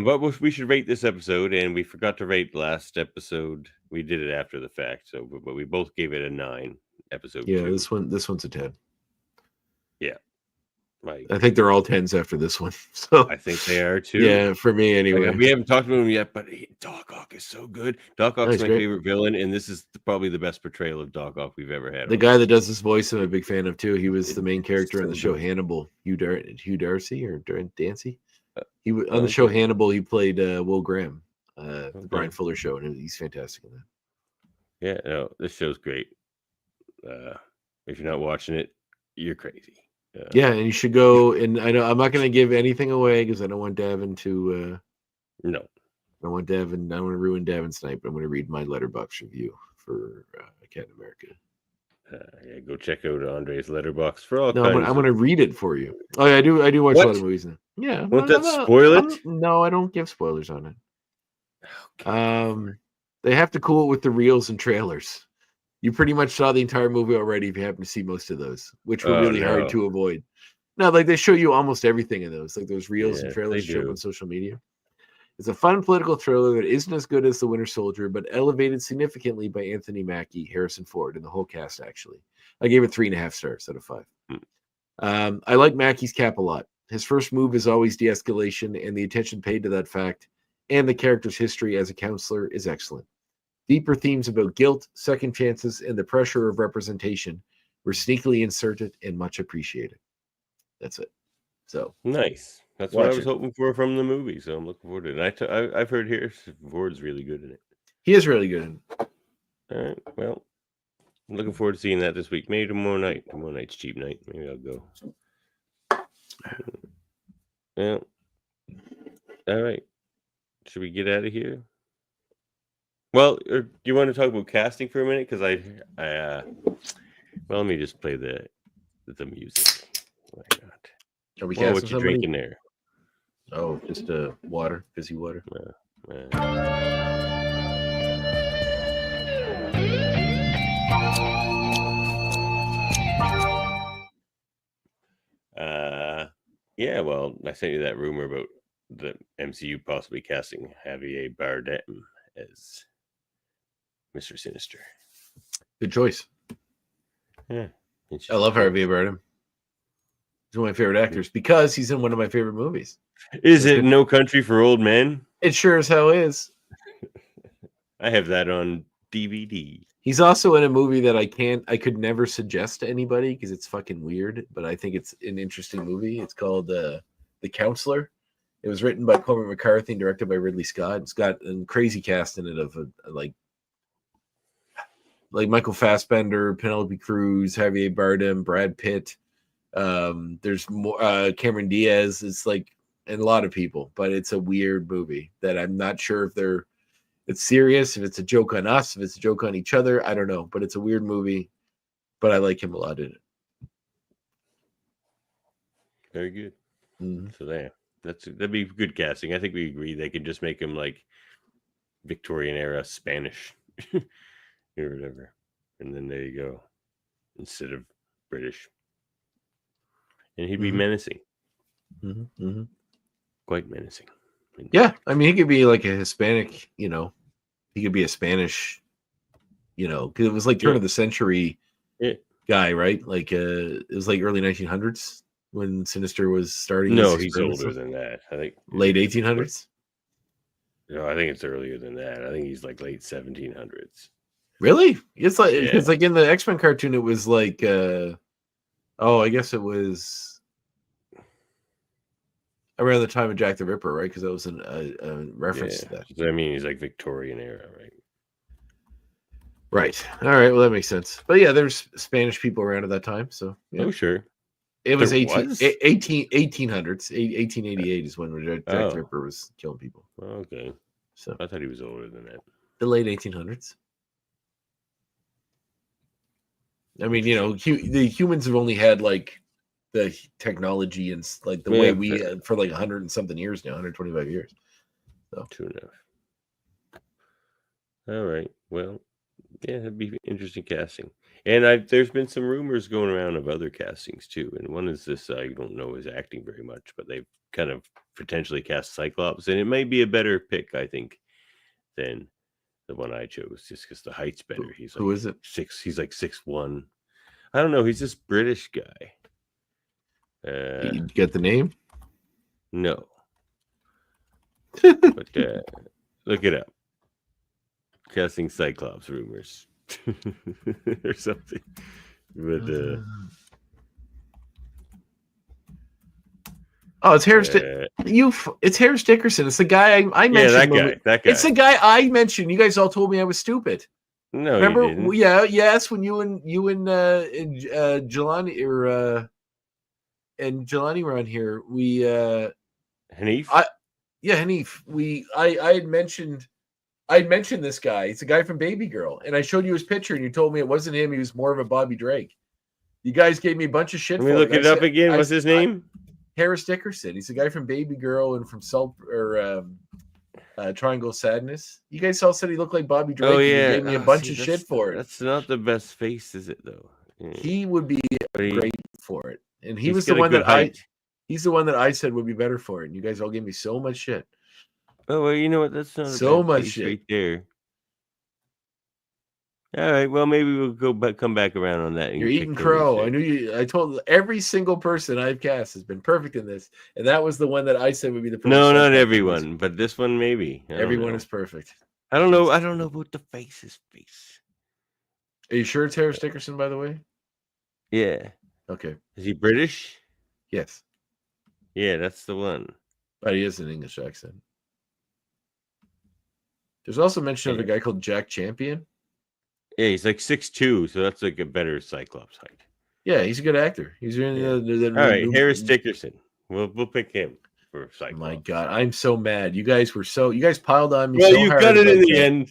But we should rate this episode, and we forgot to rate last episode. We did it after the fact, so but we both gave it a 9. Episode 2. This one's a 10. Yeah. I think they're all 10s after this one. So I think they are too. Yeah, for me anyway. We haven't talked about him yet, but Doc Ock is so good. Doc Ock's my favorite villain, and this is probably the best portrayal of Doc Ock we've ever had. The guy that does this voice, I'm a big fan of too. He was the main character on the show Hannibal. Hugh Darcy or Dancy. He on the show Hannibal. He played Will Graham, the Brian Fuller show, and he's fantastic in that. Yeah, no, this show's great. If you're not watching it, you're crazy. And you should go. And I know I'm not going to give anything away because I don't want Davin to. No, I don't want Davin. I don't want to ruin Davin's night. But I'm going to read my letterbox review for Captain America. Go check out Andre's letterbox for all. No, I'm going to read it for you. Oh, yeah, I do watch a lot of movies now. Yeah, won't that spoil it? No, I don't give spoilers on it. Okay. They have to cool it with the reels and trailers. You pretty much saw the entire movie already if you happen to see most of those, which were really hard to avoid. No, like they show you almost everything in those, like those reels and trailers show up on social media. It's a fun political thriller that isn't as good as The Winter Soldier, but elevated significantly by Anthony Mackie, Harrison Ford, and the whole cast, actually. I gave it 3.5 stars out of 5. I like Mackie's cap a lot. His first move is always de-escalation, and the attention paid to that fact and the character's history as a counselor is excellent. Deeper themes about guilt, second chances, and the pressure of representation were sneakily inserted and much appreciated. That's it. So nice. That's what I was hoping for from the movie, so I'm looking forward to it. And I've heard Harrison Ford's really good in it. He is really good in it. All right. Well, I'm looking forward to seeing that this week. Maybe tomorrow night. Tomorrow night's cheap night. Maybe I'll go. Well, all right. Should we get out of here? Well, do you want to talk about casting for a minute? Because well, let me just play the music. Why not? Are we casting what you drinking there? Oh, just water, fizzy water. Yeah, well, I sent you that rumor about the MCU possibly casting Javier Bardem as Mr. Sinister. Good choice. Yeah. I love Javier Bardem. He's one of my favorite actors because he's in one of my favorite movies. Is it No Country for Old Men? It sure as hell is. I have that on DVD. He's also in a movie that I could never suggest to anybody because it's fucking weird, but I think it's an interesting movie. It's called The Counselor. It was written by Cormac McCarthy and directed by Ridley Scott. It's got a crazy cast in it of like Michael Fassbender, Penelope Cruz, Javier Bardem, Brad Pitt, There's more Cameron Diaz. It's like, and a lot of people, but it's a weird movie that I'm not sure if it's serious, if it's a joke on us, if it's a joke on each other. I don't know, but it's a weird movie. But I like him a lot in it. Very good. Mm-hmm. So there, that'd be good casting. I think we agree they could just make him like Victorian era Spanish or whatever, and then there you go, instead of British, and he'd be menacing, quite menacing. Yeah, I mean, he could be like a Hispanic. You know, he could be a Spanish. You know, because it was like turn of the century guy, right? Like it was like early 1900s. When Sinister was starting. No, he's older than that. I think late 1800s. No, I think it's earlier than that. I think he's like late 1700s. Really? It's like it's like in the X-Men cartoon. It was like, I guess it was around the time of Jack the Ripper, right? Because that was a reference to that. So, I mean, he's like Victorian era, right? Right. All right. Well, that makes sense. But yeah, there's Spanish people around at that time. So yeah. Oh, sure. It was 1800s. 1888 is when Jack the Ripper was killing people. Okay. So I thought he was older than that. The late 1800s. I mean, you know, the humans have only had like the technology and like the way we for like 100 and something years now, 125 years. So true enough. All right. Well, yeah, that'd be interesting casting. And there's been some rumors going around of other castings too. And one is this, I don't know his acting very much, but they've kind of potentially cast Cyclops. And it may be a better pick, I think, than the one I chose, just because the height's better. He's like, who is it? He's like 6'1". I don't know. He's this British guy. You get the name? No. But look it up. Casting Cyclops rumors. Or something, but it's Harris. It's Harris Dickerson. It's the guy I mentioned. Yeah, that guy. It's the guy I mentioned. You guys all told me I was stupid. No, remember? You didn't. Yes. When you and Jelani and Jelani were on here, we Hanif. Hanif. I had mentioned this guy. It's a guy from Baby Girl. And I showed you his picture and you told me it wasn't him. He was more of a Bobby Drake. You guys gave me a bunch of shit. Let me look it up again. What's his name? Harris Dickerson. He's a guy from Baby Girl and from Triangle Sadness. You guys all said he looked like Bobby Drake. Oh, yeah. You gave me a bunch of shit for it. That's not the best face, is it, though? Yeah. He would be great for it. And he was the one that he's the one that I said would be better for it. And you guys all gave me so much shit. Oh, well, you know what? That's not so much shit right there. All right. Well, maybe we'll come back around on that. You're eating crow. I knew you. I told every single person I've cast has been perfect in this, and that was the one that I said would be the perfect. No, not everyone, but this one maybe. Everyone is perfect. I don't know. I don't know about the face. Are you sure it's Harris Dickerson, by the way? Yeah. Okay. Is he British? Yes. Yeah, that's the one. But he has an English accent. There's also mention of a guy called Jack Champion. Yeah, he's like 6'2", so that's like a better Cyclops height. Yeah, he's a good actor. He's in all right, Harris Dickerson. We'll pick him for Cyclops. My God, I'm so mad. You guys piled on me. Well, so you hard got it in the end.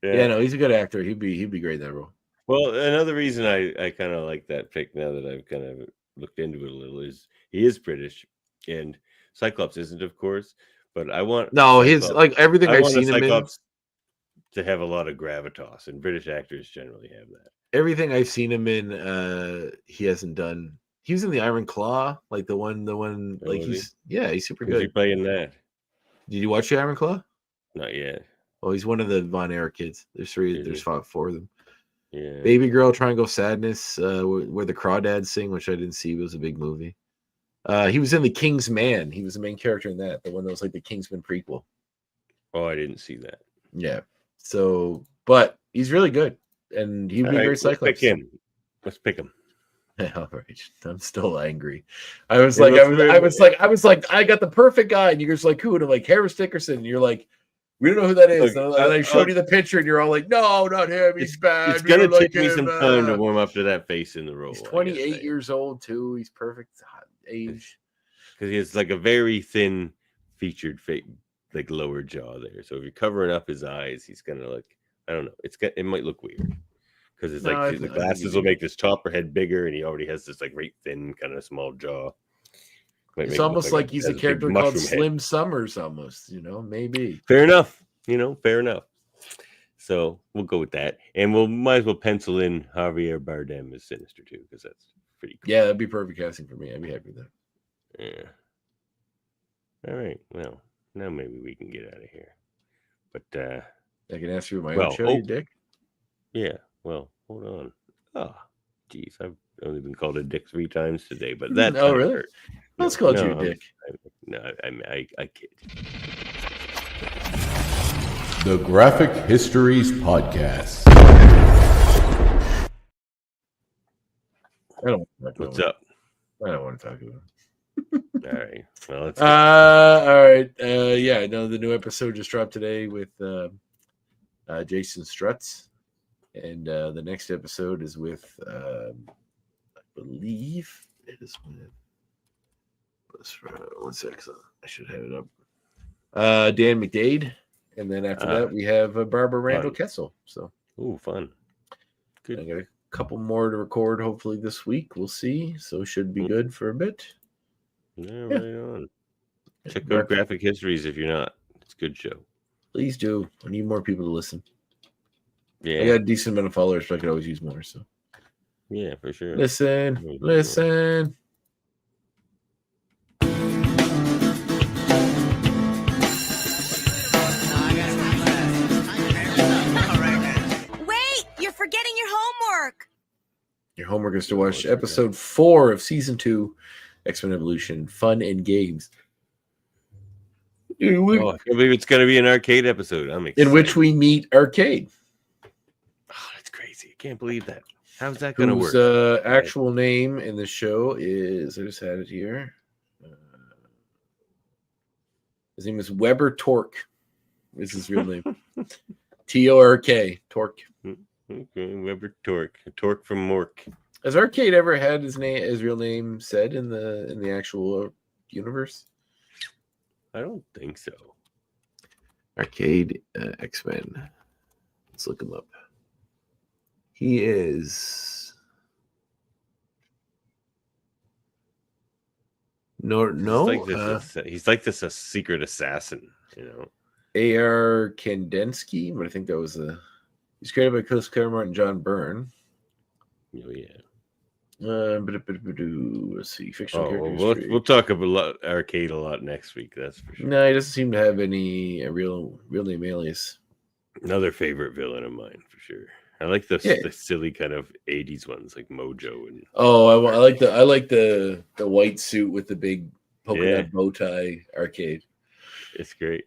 Yeah, no, he's a good actor. He'd be great in that role. Well, another reason I kind of like that pick now that I've kind of looked into it a little is he is British and Cyclops isn't, of course, but I want his like everything I've seen him in to have a lot of gravitas, and British actors generally have that. Everything I've seen him in, he hasn't done. He was in the Iron Claw, like the one like he's super good. Who's he playing that? Did you watch the Iron Claw? Not yet. Oh, he's one of the Von Erich kids. There's three. There's four of them. Yeah. Baby Girl, Triangle Sadness, where the Crawdads sing, which I didn't see, was a big movie. He was in The King's Man. He was the main character in that, the one that was like the Kingsman prequel. Oh, I didn't see that. Yeah. So, but he's really good, and he'd be a great Cyclops. Let's pick him. All right. I'm still angry. I was like, I got the perfect guy, and you guys like, who? And I'm like, Harris Dickerson. And you're like, We don't know who that is. Look, and I showed you the picture, and you're all like, "No, not him. He's bad." It's gonna like take me him, some time to warm up to that face in the role. He's 28 years old too. He's perfect age. Because he has like a very thin featured face, like lower jaw there. So if you're covering up his eyes, he's gonna look. I don't know. It might look weird because it's like the glasses will make this top or head bigger, and he already has this like very thin, kind of small jaw. It's almost like he's a character called Slim Summers, almost. Maybe. Fair enough. Fair enough. So we'll go with that, and might as well pencil in Javier Bardem as Sinister too, because that's pretty cool. Yeah, that'd be perfect casting for me. I'd be happy with that. Yeah. All right. Well, now maybe we can get out of here. But I can ask you my own show, you dick. Yeah. Well, hold on. Oh, geez, I've only been called a dick 3 times today, but that. Oh, really? Hurt. Let's call you a dick. I kid. The Graphic Histories Podcast. What's up? I don't want to talk about it. All right. Well, let's all right. Yeah, I know the new episode just dropped today with Jason Strutz, and the next episode is with I believe it is with. One sec. I should have it up. Dan McDade, and then after that we have Barbara Randall Kessel. So, fun. Good. I got a couple more to record. Hopefully this week. We'll see. So should be good for a bit. Yeah, right on. Check out Graphic Histories if you're not. It's a good show. Please do. I need more people to listen. Yeah. I got a decent amount of followers, but I could always use more. So yeah, for sure. Listen. Wait, you're forgetting your homework. Your homework is to watch episode 4 of season 2, X-Men Evolution, Fun and Games. I can't believe it's going to be an arcade episode. I'm excited. In which we meet Arcade. Oh, that's crazy. I can't believe that. How's that going to work? Whose actual name in the show is, I just had it here. His name is Weber Torque. Is his real name. Tork. Torque. Okay, Weber Torque. Torque from Mork. Has Arcade ever had his real name said in the actual universe? I don't think so. Arcade X-Men. Let's look him up. He is no. He's like this secret assassin, A.R. Kandinsky, but I think that was he's created by Chris Claremont and John Byrne. Oh yeah. Let's see. Fictional characters. We'll talk about Arcade a lot next week. That's for sure. No, he doesn't seem to have any real name alias. Another favorite villain of mine for sure. I like the silly kind of 80s ones like Mojo and. Oh, I like the white suit with the big polka dot bow tie Arcade. It's great.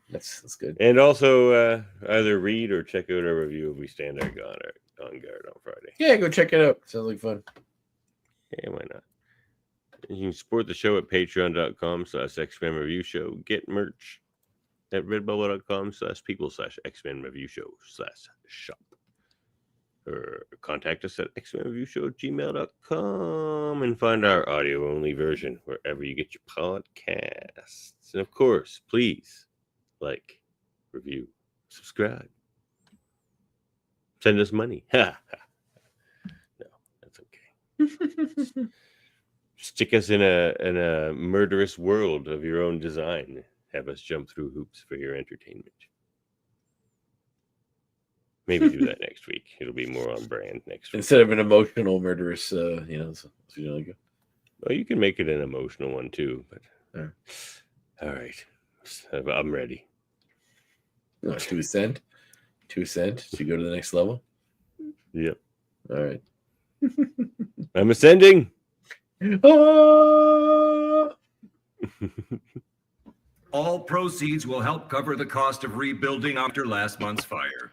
That's good. And also either read or check out our review of We Stand on Guard on Friday. Yeah, go check it out. Sounds like fun. Yeah, why not? You can support the show at patreon.com/X-Men Review Show. Get merch at redbubble.com/people/X-Men Review Show/shop. Or contact us at xmenreviewshow@gmail.com and find our audio-only version wherever you get your podcasts. And of course, please like, review, subscribe. Send us money. No, that's okay. Stick us in a murderous world of your own design. Have us jump through hoops for your entertainment. Maybe do that next week. It'll be more on brand next week. Instead of an emotional murderous, so like well, you can make it an emotional one too. But all right, I'm ready. You want to ascend? To go to the next level? Yep. All right. I'm ascending. All proceeds will help cover the cost of rebuilding after last month's fire.